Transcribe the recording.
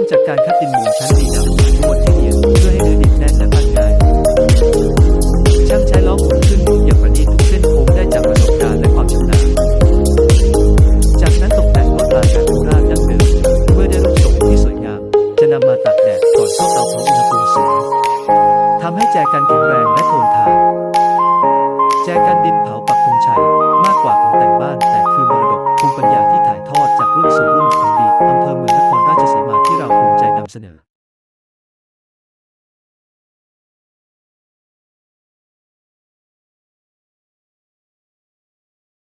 มจากการคัดดินมูลชั้นดีดำนวดให้เนียนเพื่อให้เนื้อดิบแน่นและพันง่ายช่างใช้ล้อหมุนขึ้นรูปอย่างประณีตทุกเส้นโค้งได้จากประสบการณ์และความชำนาญจากนั้นตกแต่งลวดลายแบบโบราณดั้งเดิมเมื่อได้รูปทรงที่สวยงามจะนำมาตากแดดก่อนเข้าเตาเผาอุณหภูมิสูงทำให้แจกันแข็งแรงและทนทานแจกันดินเผาปักธงชัยมากกว่าของแต่งบ้านแต่คือมรดกภูมิปัญญาที่ถ่ายทอดจากรุ่นสู่รุ่นของดีอำเภอเมืองนครราชสีมาที่เราภูมิใจนำเสนอ